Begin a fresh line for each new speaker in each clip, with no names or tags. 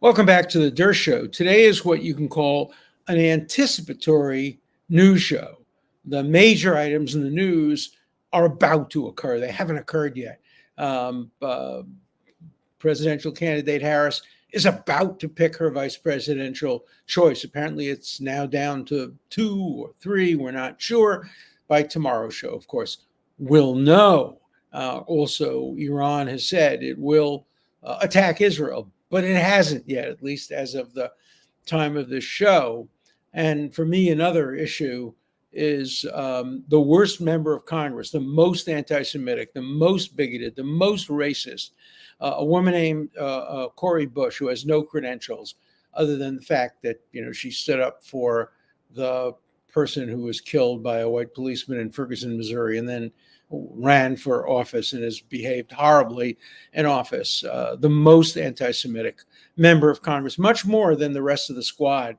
Welcome back to the Dershow. Today is what you can call an anticipatory news show. The major items in the news are about to occur. They haven't occurred yet. Presidential candidate Harris is about to pick her vice presidential choice. Apparently, it's now down to 2 or 3. We're not sure. By tomorrow's show, of course, we'll know. Also, Iran has said it will attack Israel, but it hasn't yet, at least as of the time of this show. And for me, another issue is the worst member of Congress, the most anti-Semitic, the most bigoted, the most racist, a woman named Cori Bush, who has no credentials other than the fact that, she stood up for the person who was killed by a white policeman in Ferguson, Missouri, and then ran for office and has behaved horribly in office. The most anti-Semitic member of Congress, much more than the rest of the squad,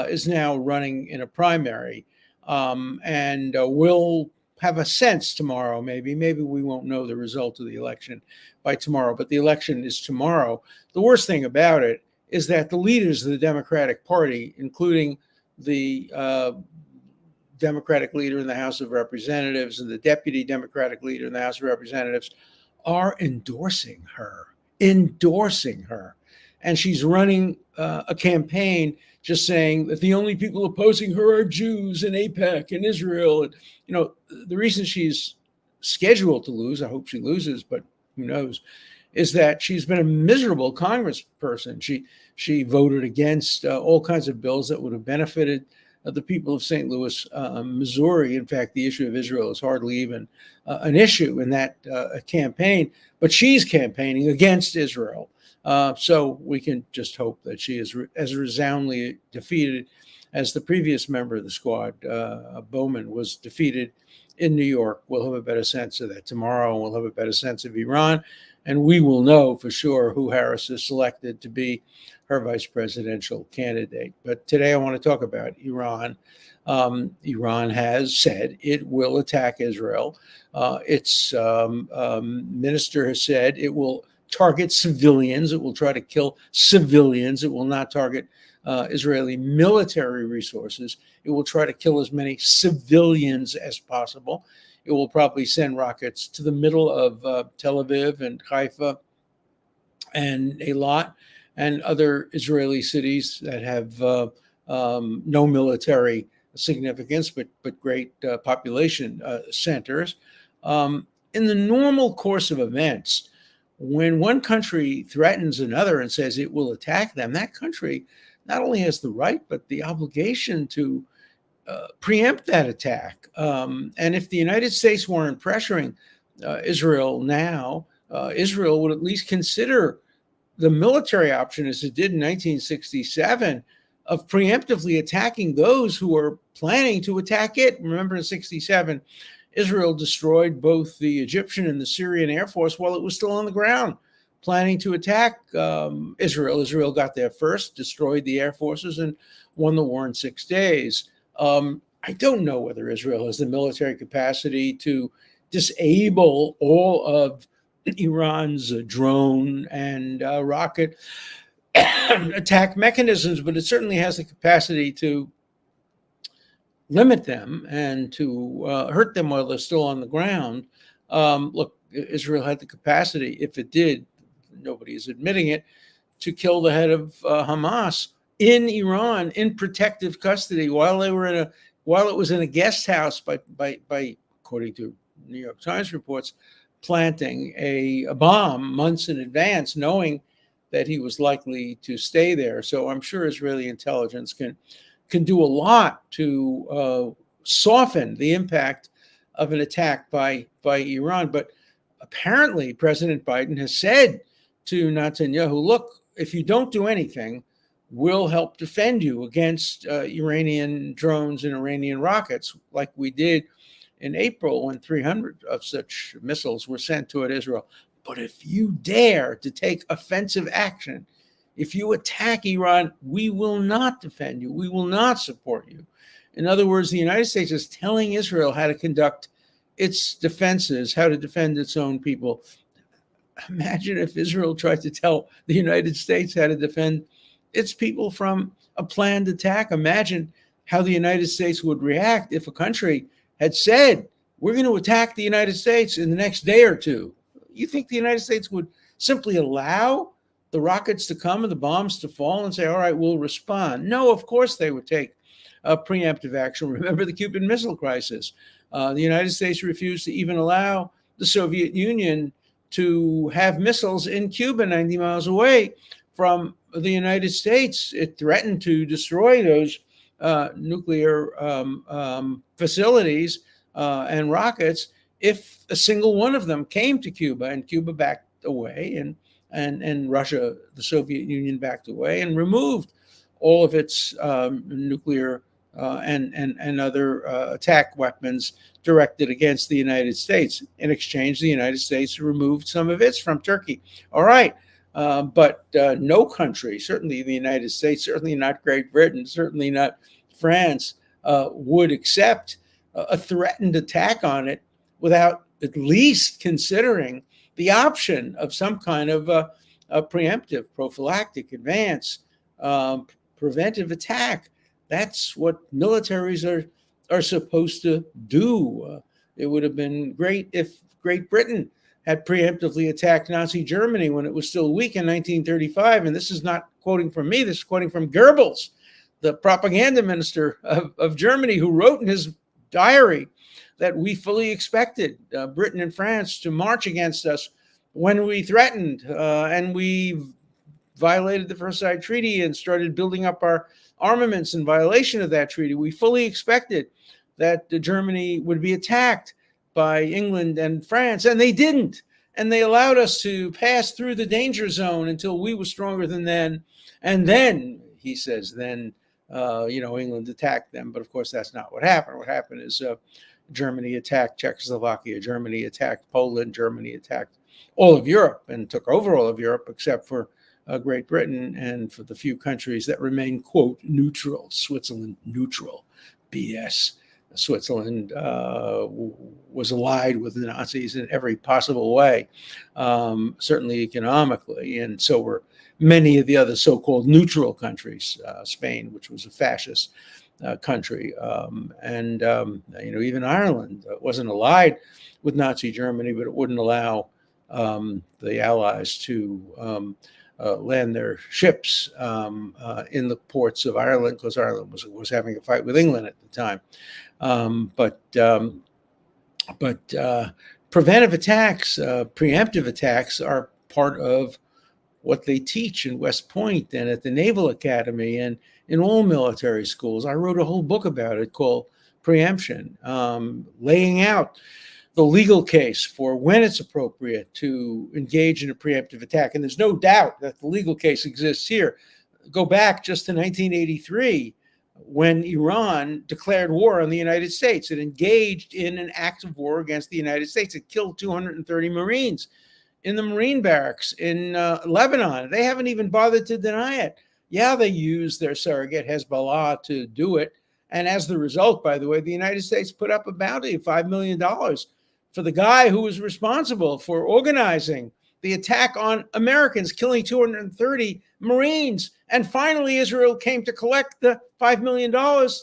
is now running in a primary. And we'll have a sense tomorrow, maybe we won't know the result of the election by tomorrow, but the election is tomorrow. The worst thing about it is that the leaders of the Democratic Party, including the Democratic leader in the House of Representatives and the deputy Democratic leader in the House of Representatives, are endorsing her. And she's running a campaign just saying that the only people opposing her are Jews and AIPAC and Israel. And, the reason she's scheduled to lose, I hope she loses, but who knows, is that she's been a miserable congressperson. She voted against all kinds of bills that would have benefited the people of St. Louis, Missouri. In fact, the issue of Israel is hardly even an issue in that campaign, but she's campaigning against Israel. So we can just hope that she is as resoundingly defeated as the previous member of the squad, Bowman, was defeated in New York. We'll have a better sense of that tomorrow. We'll have a better sense of Iran, and we will know for sure who Harris has selected to be her vice presidential candidate. But today I want to talk about Iran. Iran has said it will attack Israel. Its minister has said it will target civilians. It will try to kill civilians. It will not target Israeli military resources. It will try to kill as many civilians as possible. It will probably send rockets to the middle of Tel Aviv and Haifa and Eilat and other Israeli cities that have no military significance, but great population centers. In the normal course of events, when one country threatens another and says it will attack them, that country not only has the right, but the obligation to preempt that attack. And if the United States weren't pressuring Israel now, Israel would at least consider the military option, as it did in 1967, of preemptively attacking those who are planning to attack it. Remember, in 1967, Israel destroyed both the Egyptian and the Syrian Air Force while it was still on the ground, planning to attack Israel. Israel got there first, destroyed the air forces, and won the war in 6 days. I don't know whether Israel has the military capacity to disable all of Iran's drone and rocket attack mechanisms, but it certainly has the capacity to limit them and to hurt them while they're still on the ground. Look, Israel had the capacity, if it did, nobody is admitting it, to kill the head of Hamas in Iran in protective custody while it was in a guest house by according to New York Times reports, planting a bomb months in advance, knowing that he was likely to stay there. So I'm sure Israeli intelligence can do a lot to soften the impact of an attack by Iran. But apparently President Biden has said to Netanyahu, look, if you don't do anything, we'll help defend you against Iranian drones and Iranian rockets, like we did in April when 300 of such missiles were sent toward Israel. But if you dare to take offensive action, if you attack Iran, we will not defend you. We will not support you. In other words, the United States is telling Israel how to conduct its defenses, how to defend its own people. imagine if Israel tried to tell the United States how to defend its people from a planned attack. Imagine how the United States would react if a country had said, we're going to attack the United States in the next day or two. You think the United States would simply allow the rockets to come and the bombs to fall and say, all right, we'll respond? No, of course they would take preemptive action. Remember the Cuban Missile Crisis. The United States refused to even allow the Soviet Union to have missiles in Cuba, 90 miles away from the United States. It threatened to destroy those nuclear facilities and rockets if a single one of them came to Cuba, and Cuba backed away, and Russia, the Soviet Union, backed away and removed all of its nuclear and other attack weapons directed against the United States. In exchange, the United States removed some of its from Turkey. All right. But no country, certainly the United States, certainly not Great Britain, certainly not France, would accept a threatened attack on it without at least considering the option of some kind of a preemptive, prophylactic, advance, preventive attack. That's what militaries are supposed to do. It would have been great if Great Britain had preemptively attacked Nazi Germany when it was still weak in 1935. And this is not quoting from me, this is quoting from Goebbels, the propaganda minister of Germany, who wrote in his diary that we fully expected Britain and France to march against us when we threatened and we violated the Versailles Treaty and started building up our armaments in violation of that treaty. We fully expected that Germany would be attacked by England and France, and they didn't. And they allowed us to pass through the danger zone until we were stronger than them. And then, he says, England attacked them. But of course, that's not what happened. What happened is Germany attacked Czechoslovakia, Germany attacked Poland, Germany attacked all of Europe and took over all of Europe except for Great Britain and for the few countries that remain, quote, neutral. Switzerland, neutral. BS. Switzerland was allied with the Nazis in every possible way, certainly economically, and so were many of the other so-called neutral countries. Spain, which was a fascist country, and even Ireland wasn't allied with Nazi Germany, but it wouldn't allow the Allies to land their ships in the ports of Ireland, because Ireland was having a fight with England at the time. But preventive attacks, preemptive attacks are part of what they teach in West Point and at the Naval Academy and in all military schools. I wrote a whole book about it called Preemption, laying out the legal case for when it's appropriate to engage in a preemptive attack. And there's no doubt that the legal case exists here. Go back just to 1983, when Iran declared war on the United States. It engaged in an act of war against the United States. It killed 230 Marines in the Marine barracks in Lebanon. They haven't even bothered to deny it. Yeah, they used their surrogate Hezbollah to do it. And as the result, by the way, the United States put up a bounty of $5 million for the guy who was responsible for organizing the attack on Americans, killing 230 Marines. And finally, Israel came to collect the $5 million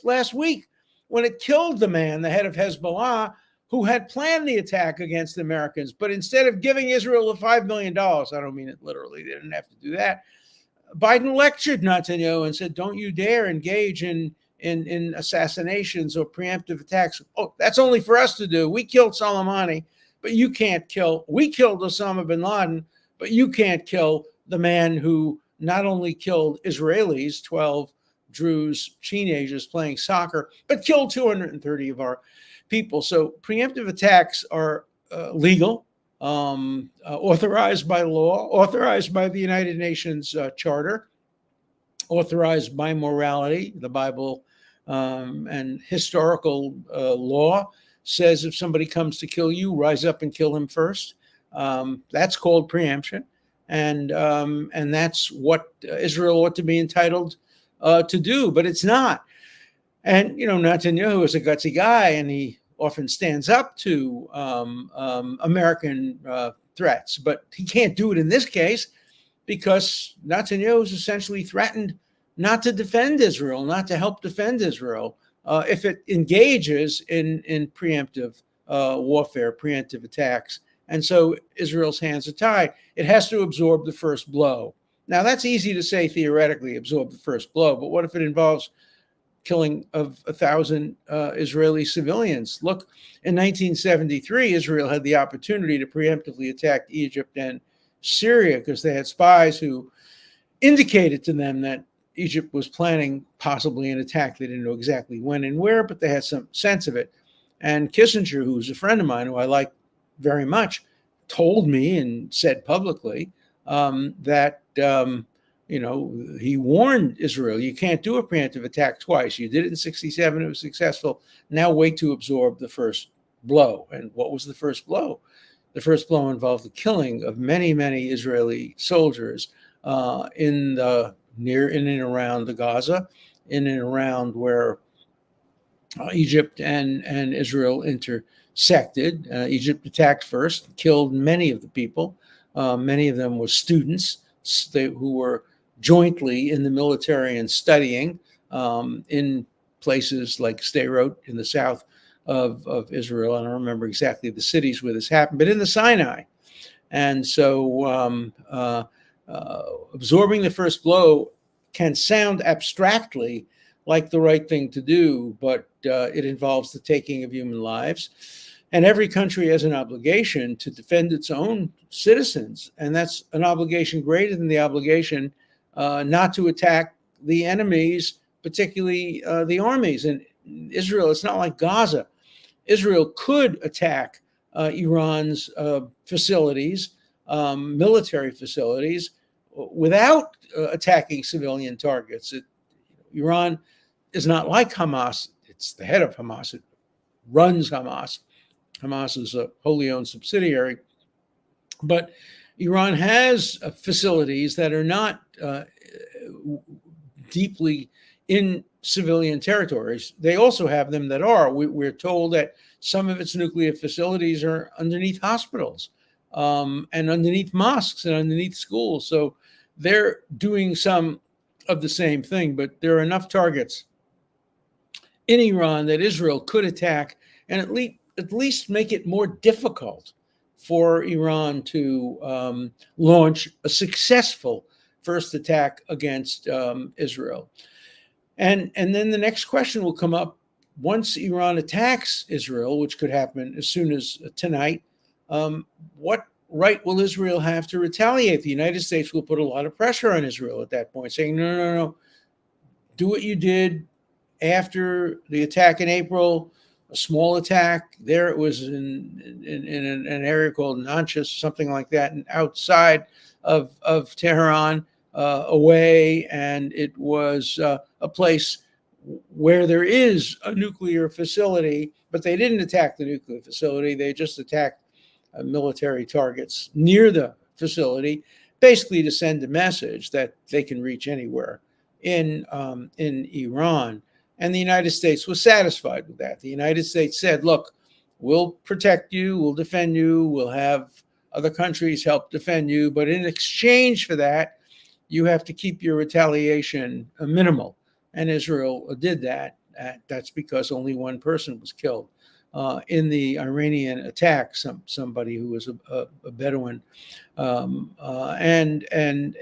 last week when it killed the man, the head of Hezbollah, who had planned the attack against the Americans. But instead of giving Israel the $5 million, I don't mean it literally, they didn't have to do that, Biden lectured Netanyahu and said, don't you dare engage in assassinations or preemptive attacks. Oh, that's only for us to do. We killed Soleimani, but you can't kill. We killed Osama bin Laden, but you can't kill the man who not only killed Israelis, 12 Druze teenagers playing soccer, but killed 230 of our people. So preemptive attacks are legal, authorized by law, authorized by the United Nations Charter, authorized by morality. The Bible and historical law says if somebody comes to kill you, rise up and kill him first. That's called preemption. And that's what Israel ought to be entitled to do, but it's not. And, Netanyahu is a gutsy guy, and he often stands up to American threats. But he can't do it in this case because Netanyahu has essentially threatened not to defend Israel, not to help defend Israel if it engages in preemptive warfare, preemptive attacks. And so Israel's hands are tied. It has to absorb the first blow. Now, that's easy to say theoretically, absorb the first blow, but what if it involves killing of 1,000 Israeli civilians? Look, in 1973, Israel had the opportunity to preemptively attack Egypt and Syria because they had spies who indicated to them that Egypt was planning possibly an attack. They didn't know exactly when and where, but they had some sense of it. And Kissinger, who's a friend of mine, who I like very much, told me and said publicly that he warned Israel, you can't do a preemptive attack twice. You did it in 1967, it was successful. Now wait to absorb the first blow. And what was the first blow? The first blow involved the killing of many, many Israeli soldiers in and around the Gaza, in and around where Egypt and Israel intersected. Egypt attacked first, killed many of the people. Many of them were students who were jointly in the military and studying in places like Sderot in the south of Israel. I don't remember exactly the cities where this happened, but in the Sinai. And so absorbing the first blow can sound abstractly like the right thing to do, but it involves the taking of human lives. And every country has an obligation to defend its own citizens. And that's an obligation greater than the obligation not to attack the enemies, particularly the armies. And Israel, it's not like Gaza. Israel could attack Iran's facilities, military facilities, without attacking civilian targets. Iran is not like Hamas. It's the head of Hamas. It runs Hamas. Hamas is a wholly owned subsidiary. But Iran has facilities that are not deeply in civilian territories. They also have them that are. We're told that some of its nuclear facilities are underneath hospitals and underneath mosques and underneath schools. So they're doing some of the same thing, but there are enough targets in Iran that Israel could attack and at least make it more difficult for Iran to launch a successful first attack against Israel. And then the next question will come up once Iran attacks Israel, which could happen as soon as tonight. What right will Israel have to retaliate? The United States will put a lot of pressure on Israel at that point, saying, no, do what you did after the attack in April, a small attack. There it was in an area called Nanchas, something like that, and outside of Tehran, away, and it was a place where there is a nuclear facility, but they didn't attack the nuclear facility. They just attacked military targets near the facility, basically to send a message that they can reach anywhere in Iran. And the United States was satisfied with that. The United States said, look, we'll protect you, we'll defend you, we'll have other countries help defend you, but in exchange for that, you have to keep your retaliation minimal. And Israel did that. That's because only one person was killed in the Iranian attack, somebody who was a Bedouin, and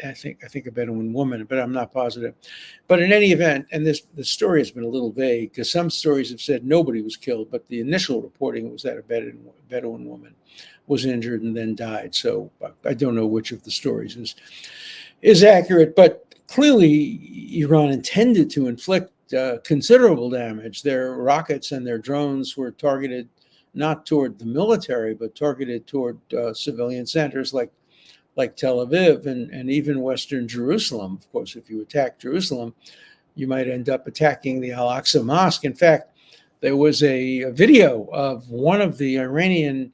I think a Bedouin woman, but I'm not positive. But in any event, and the story has been a little vague because some stories have said nobody was killed, but the initial reporting was that a Bedouin woman was injured and then died. So I don't know which of the stories is accurate, but clearly Iran intended to inflict considerable damage. Their rockets and their drones were targeted not toward the military, but targeted toward civilian centers like Tel Aviv and even Western Jerusalem. Of course, if you attack Jerusalem, you might end up attacking the Al-Aqsa Mosque. In fact, there was a video of one of the Iranian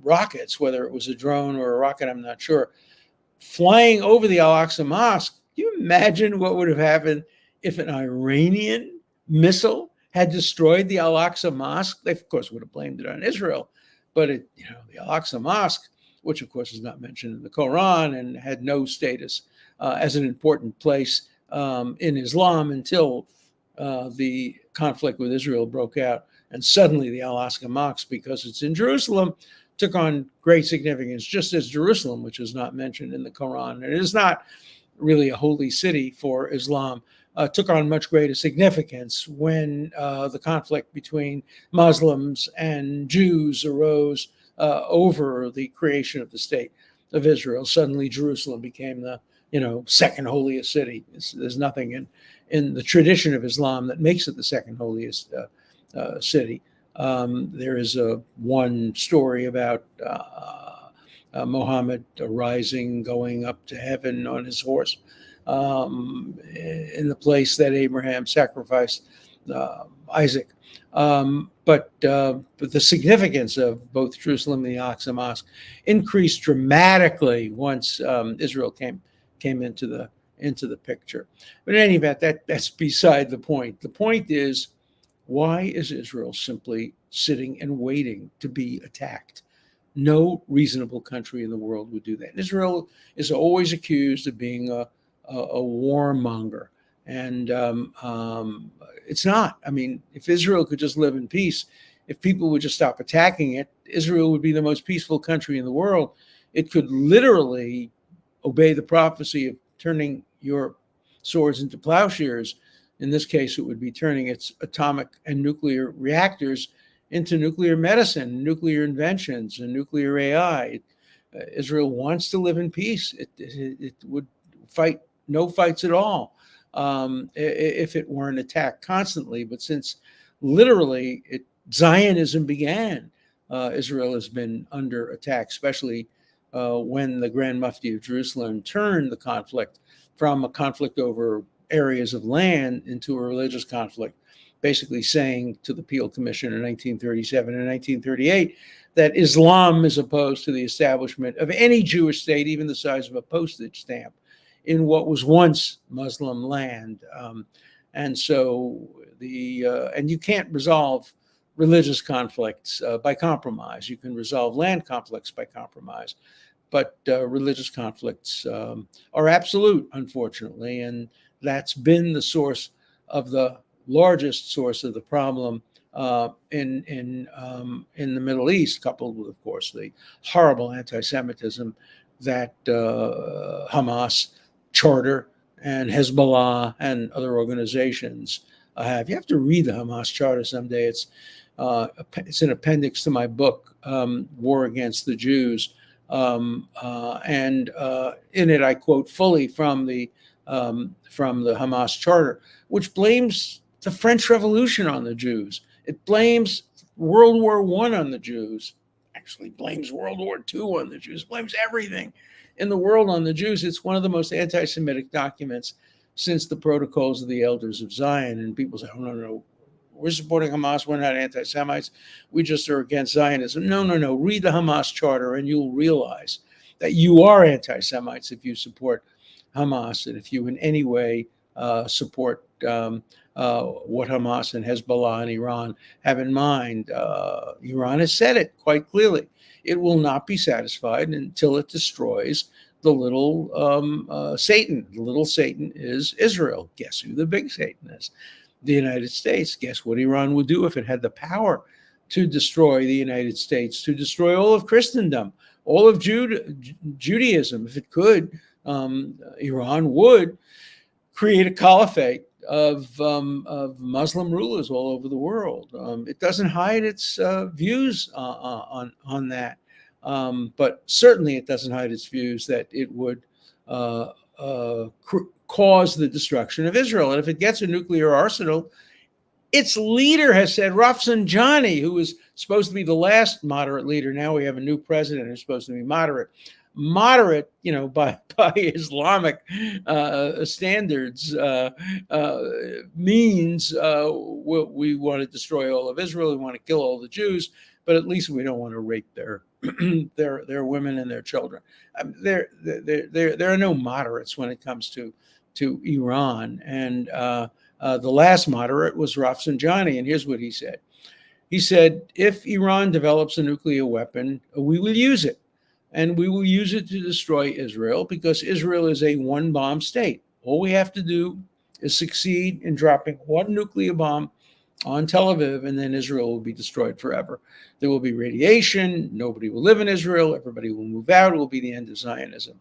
rockets, whether it was a drone or a rocket, I'm not sure, flying over the Al-Aqsa Mosque. Can you imagine what would have happened if an Iranian missile had destroyed the Al-Aqsa Mosque? They, of course, would have blamed it on Israel. But the Al-Aqsa Mosque, which of course is not mentioned in the Quran and had no status as an important place in Islam until the conflict with Israel broke out. And suddenly the Al-Aqsa Mosque, because it's in Jerusalem, took on great significance, just as Jerusalem, which is not mentioned in the Quran. And it is not really a holy city for Islam, took on much greater significance when the conflict between Muslims and Jews arose over the creation of the state of Israel. Suddenly Jerusalem became the second holiest city. There's nothing in the tradition of Islam that makes it the second holiest city. There is one story about Muhammad rising, going up to heaven on his horse in the place that Abraham sacrificed Isaac. But the significance of both Jerusalem and the Al-Aqsa Mosque increased dramatically once Israel came into the picture. But in any event, that's beside the point. The point is, why is Israel simply sitting and waiting to be attacked? No reasonable country in the world would do that. And Israel is always accused of being a warmonger. And it's not. I mean, if Israel could just live in peace, if people would just stop attacking it, Israel would be the most peaceful country in the world. It could literally obey the prophecy of turning your swords into plowshares. In this case, it would be turning its atomic and nuclear reactors into nuclear medicine, nuclear inventions, and nuclear AI. Israel wants to live in peace. It would fight no fights at all if it weren't attacked constantly. But since literally Zionism began, Israel has been under attack, especially when the Grand Mufti of Jerusalem turned the conflict from a conflict over areas of land into a religious conflict, basically saying to the Peel Commission in 1937 and 1938 that Islam is opposed to the establishment of any Jewish state, even the size of a postage stamp, in what was once Muslim land. And so and you can't resolve religious conflicts by compromise. You can resolve land conflicts by compromise, but religious conflicts are absolute, unfortunately, and that's been the source of the largest source of the problem in the Middle East, coupled with, of course, the horrible anti-Semitism that Hamas, Charter, and Hezbollah and other organizations have. You have to read the Hamas Charter someday. It's an appendix to my book, War Against the Jews, and in it I quote fully from the Hamas Charter, which blames the French Revolution on the Jews. It blames World War I on the Jews, actually blames World War II on the Jews, blames everything in the world on the Jews. It's one of the most anti-Semitic documents since the Protocols of the Elders of Zion. And people say, oh, no, we're supporting Hamas. We're not anti-Semites. We just are against Zionism. No. Read the Hamas Charter and you'll realize that you are anti-Semites if you support Hamas and if you in any way support what Hamas and Hezbollah and Iran have in mind. Iran has said it quite clearly. It will not be satisfied until it destroys the little Satan. The little Satan is Israel. Guess who the big Satan is? The United States. Guess what Iran would do if it had the power to destroy the United States, to destroy all of Christendom, all of Judaism? If it could, Iran would create a caliphate of Muslim rulers all over the world. It doesn't hide its views on that, but certainly it doesn't hide its views that it would cause the destruction of Israel. And if it gets a nuclear arsenal, its leader has said, Rafsanjani, who was supposed to be the last moderate leader, now we have a new president who's supposed to be moderate, by Islamic standards, means we want to destroy all of Israel, we want to kill all the Jews, but at least we don't want to rape their their women and their children. There are no moderates when it comes to Iran, and the last moderate was Rafsanjani, and here's what he said. He said, if Iran develops a nuclear weapon, we will use it. And we will use it to destroy Israel because Israel is a one-bomb state. All we have to do is succeed in dropping one nuclear bomb on Tel Aviv, and then Israel will be destroyed forever. There will be radiation. Nobody will live in Israel. Everybody will move out. It will be the end of Zionism.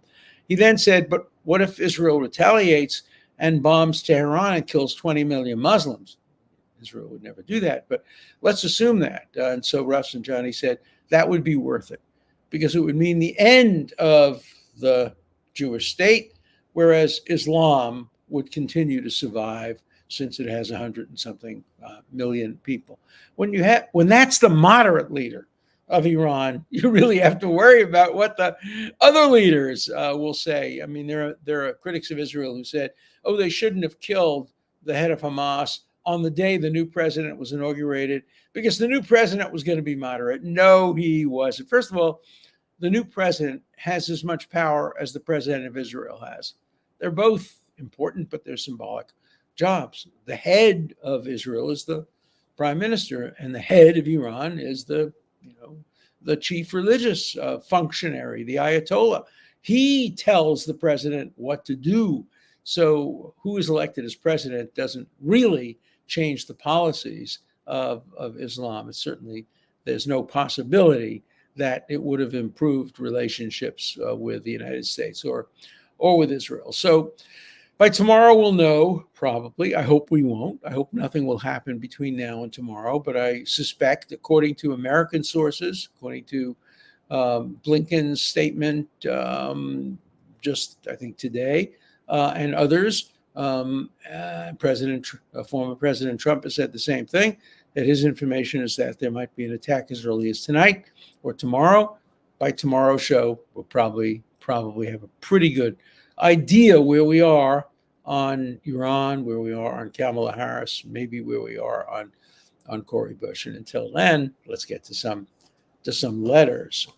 He then said, but what if Israel retaliates and bombs Tehran and kills 20 million Muslims? Israel would never do that, but let's assume that. And so Rafsanjani said that would be worth it because it would mean the end of the Jewish state, whereas Islam would continue to survive since it has 100 and something million people. When that's the moderate leader of Iran, you really have to worry about what the other leaders will say. I mean, there are critics of Israel who said, oh, they shouldn't have killed the head of Hamas on the day the new president was inaugurated because the new president was going to be moderate. No, he wasn't. First of all, the new president has as much power as the president of Israel has. They're both important, but they're symbolic jobs. The head of Israel is the prime minister, and the head of Iran is the chief religious functionary, the Ayatollah. He tells the president what to do. So who is elected as president doesn't really change the policies of Islam. It's certainly, there's no possibility that it would have improved relationships with the United States or with Israel. So by tomorrow we'll know, probably. I hope we won't. I hope nothing will happen between now and tomorrow. But I suspect, according to American sources, according to Blinken's statement just, I think, today, and others, former President Trump has said the same thing, that his information is that there might be an attack as early as tonight or tomorrow. By tomorrow's show, we'll probably have a pretty good idea where we are on Iran, where we are on Kamala Harris, maybe where we are on Cori Bush. And until then, let's get to some letters.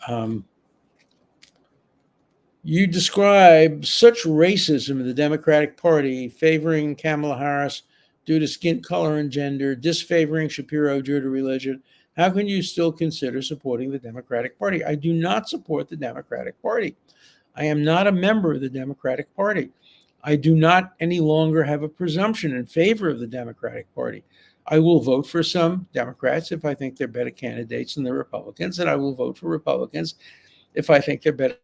You describe such racism in the Democratic Party, favoring Kamala Harris due to skin color and gender, disfavoring Shapiro due to religion. How can you still consider supporting the Democratic Party? I do not support the Democratic Party. I am not a member of the Democratic Party. I do not any longer have a presumption in favor of the Democratic Party. I will vote for some Democrats if I think they're better candidates than the Republicans, and I will vote for Republicans if I think they're better.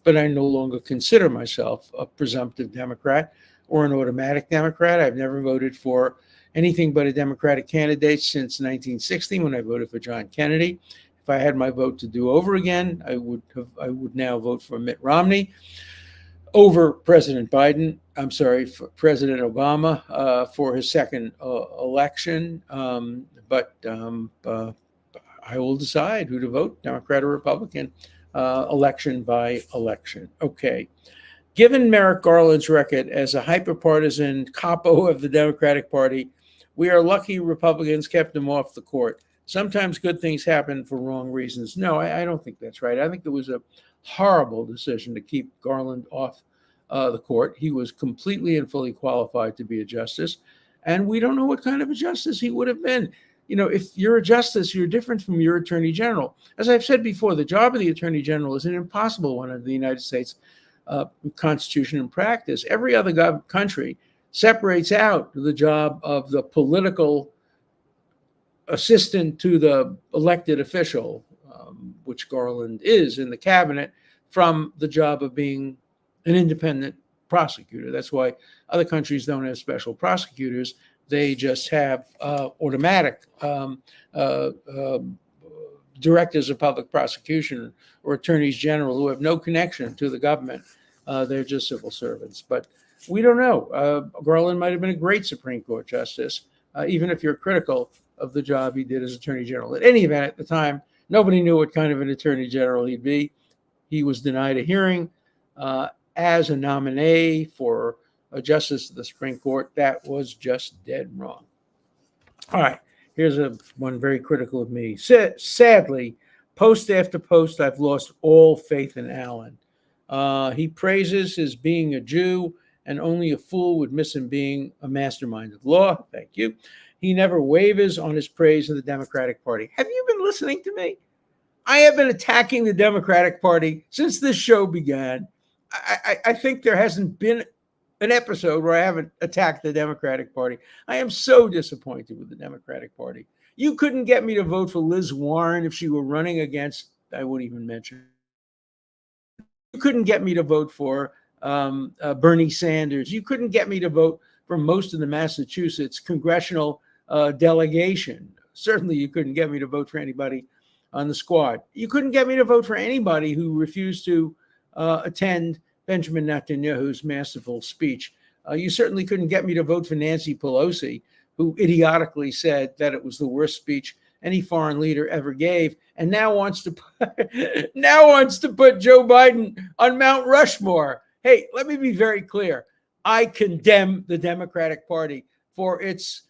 But I no longer consider myself a presumptive Democrat or an automatic Democrat. I've never voted for anything but a Democratic candidate since 1960 when I voted for John Kennedy. If I had my vote to do over again, I would now vote for Mitt Romney over President Biden. I'm sorry, for President Obama for his second election. But I will decide who to vote, Democrat or Republican, election by election. Okay. Given Merrick Garland's record as a hyper-partisan capo of the Democratic Party, we are lucky Republicans kept him off the court. Sometimes good things happen for wrong reasons. No, I don't think that's right. I think it was a horrible decision to keep Garland off the court. He was completely and fully qualified to be a justice, and we don't know what kind of a justice he would have been. You know, if you're a justice, you're different from your attorney general. As I've said before, the job of the attorney general is an impossible one under the United States Constitution and practice. Every other country separates out the job of the political assistant to the elected official, which Garland is in the cabinet, from the job of being an independent prosecutor. That's why other countries don't have special prosecutors. They just have automatic directors of public prosecution or attorneys general who have no connection to the government. They're just civil servants. But we don't know. Garland might have been a great Supreme Court justice, even if you're critical of the job he did as Attorney General. At any event, at the time, nobody knew what kind of an Attorney General he'd be. He was denied a hearing as a nominee for a justice of the Supreme Court. That was just dead wrong. All right, here's one very critical of me. Sadly, post after post, I've lost all faith in Alan. He praises his being a Jew and only a fool would miss him being a mastermind of law. Thank you. He never wavers on his praise of the Democratic Party. Have you been listening to me? I have been attacking the Democratic Party since this show began. I think there hasn't been an episode where I haven't attacked the Democratic Party. I am so disappointed with the Democratic Party. You couldn't get me to vote for Liz Warren if she were running against, I wouldn't even mention. You couldn't get me to vote for Bernie Sanders. You couldn't get me to vote for most of the Massachusetts congressional delegation. Certainly, you couldn't get me to vote for anybody on the squad. You couldn't get me to vote for anybody who refused to attend Benjamin Netanyahu's masterful speech. You certainly couldn't get me to vote for Nancy Pelosi, who idiotically said that it was the worst speech any foreign leader ever gave, and now wants to put Joe Biden on Mount Rushmore. Hey, let me be very clear. I condemn the Democratic Party for its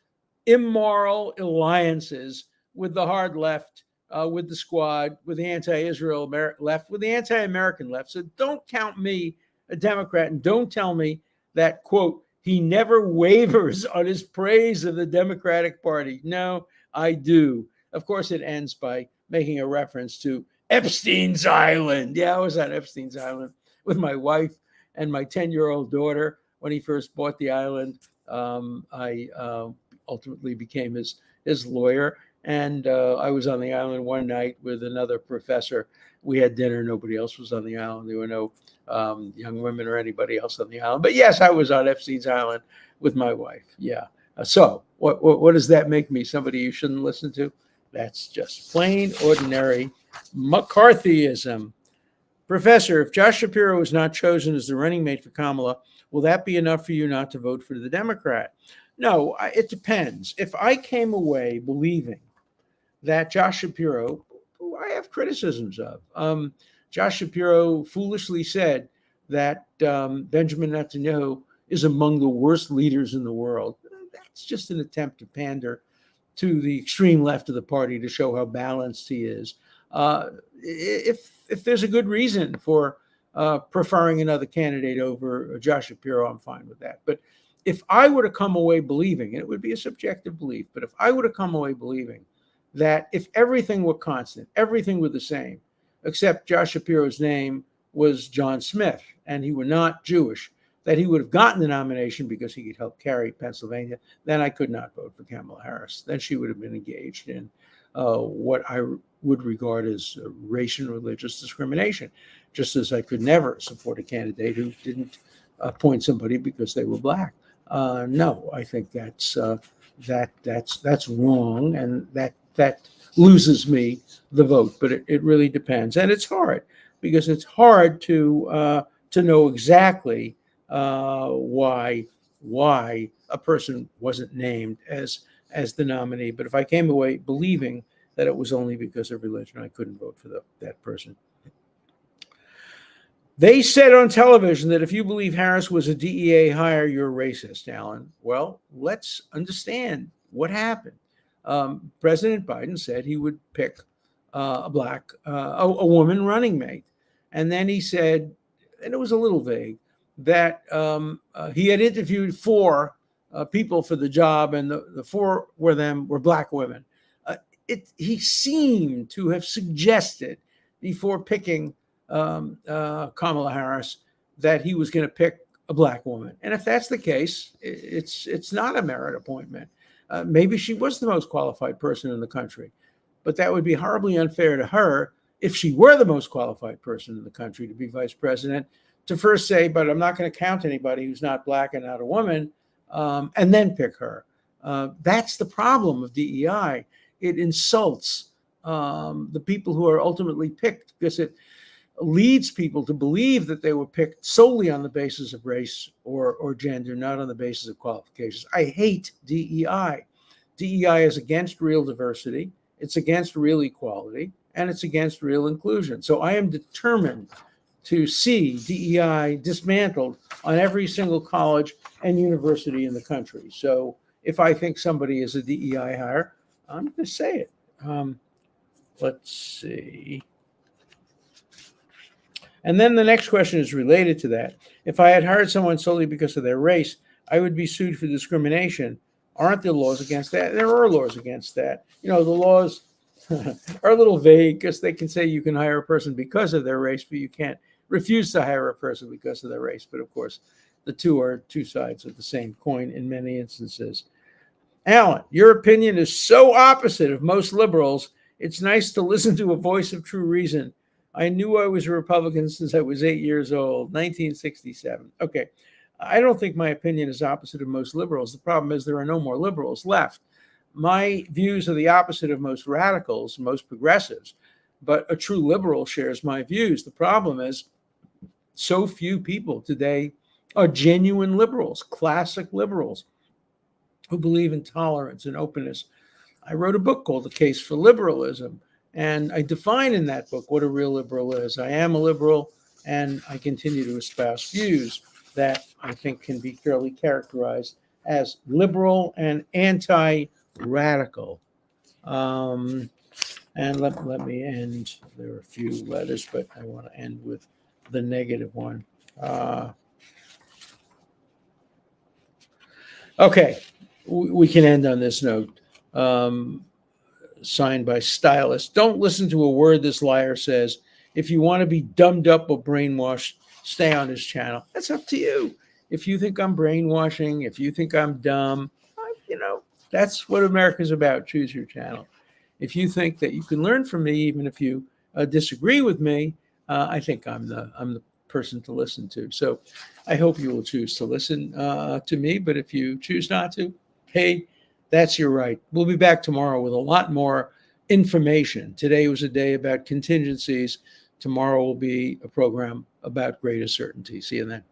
immoral alliances with the hard left, with the squad, with the anti-Israel left, with the anti-American left. So don't count me a Democrat, and don't tell me that, quote, he never wavers on his praise of the Democratic Party. No, I do. Of course, it ends by making a reference to Epstein's Island. Yeah, I was on Epstein's Island with my wife and my 10-year-old daughter when he first bought the island. I ultimately became his lawyer. And I was on the island one night with another professor. We had dinner. Nobody else was on the island. There were no young women or anybody else on the island. But yes, I was on Epstein's Island with my wife. Yeah. So what does that make me? Somebody you shouldn't listen to? That's just plain ordinary McCarthyism. Professor, if Josh Shapiro is not chosen as the running mate for Kamala, will that be enough for you not to vote for the Democrat? No, it depends. If I came away believing that Josh Shapiro, who I have criticisms of, Josh Shapiro foolishly said that Benjamin Netanyahu is among the worst leaders in the world. That's just an attempt to pander to the extreme left of the party to show how balanced he is. If there's a good reason for preferring another candidate over Josh Shapiro, I'm fine with that. But if I were to come away believing, and it would be a subjective belief, but if I were to come away believing that if everything were constant, everything were the same, except Josh Shapiro's name was John Smith, and he were not Jewish, that he would have gotten the nomination because he could help carry Pennsylvania, then I could not vote for Kamala Harris. Then she would have been engaged in what I would regard as racial and religious discrimination, just as I could never support a candidate who didn't appoint somebody because they were Black. No, I think that's wrong, and that loses me the vote. But it really depends, and it's hard because it's hard to know exactly why a person wasn't named as the nominee. But if I came away believing that it was only because of religion, I couldn't vote for that person. They said on television that if you believe Harris was a DEA hire, you're a racist, Alan. Well, let's understand what happened. President Biden said he would pick a woman running mate. And then he said, and it was a little vague, that he had interviewed 4 people for the job, and the 4 were Black women. He seemed to have suggested before picking Kamala Harris that he was going to pick a Black woman. And if that's the case, it's not a merit appointment. Maybe she was the most qualified person in the country, but that would be horribly unfair to her if she were the most qualified person in the country to be vice president, to first say, but I'm not going to count anybody who's not Black and not a woman, and then pick her. That's the problem of DEI. It insults the people who are ultimately picked, because it leads people to believe that they were picked solely on the basis of race or gender, not on the basis of qualifications. I hate DEI. DEI is against real diversity, it's against real equality, and it's against real inclusion. So I am determined to see DEI dismantled on every single college and university in the country. So if I think somebody is a DEI hire, I'm going to say it. Let's see. And then the next question is related to that. If I had hired someone solely because of their race, I would be sued for discrimination. Aren't there laws against that? There are laws against that. The laws are a little vague because they can say you can hire a person because of their race, but you can't refuse to hire a person because of their race. But of course, the two are two sides of the same coin in many instances. Alan, your opinion is so opposite of most liberals. It's nice to listen to a voice of true reason. I knew I was a Republican since I was 8 years old, 1967. Okay. I don't think my opinion is opposite of most liberals. The problem is there are no more liberals left. My views are the opposite of most radicals, most progressives, but a true liberal shares my views. The problem is so few people today are genuine liberals, classic liberals who believe in tolerance and openness. I wrote a book called The Case for Liberalism, and I define in that book what a real liberal is. I am a liberal, and I continue to espouse views that I think can be fairly characterized as liberal and anti-radical. And let me end. There are a few letters, but I want to end with the negative one. Okay, we can end on this note. Signed by Stylist. Don't listen to a word this liar says. If you want to be dumbed up or brainwashed, stay on this channel. That's up to you. If you think I'm brainwashing, if you think I'm dumb, that's what America's about. Choose your channel. If you think that you can learn from me, even if you disagree with me, I think I'm the person to listen to. So I hope you will choose to listen to me. But if you choose not to, hey, that's your right. We'll be back tomorrow with a lot more information. Today was a day about contingencies. Tomorrow will be a program about greater certainty. See you then.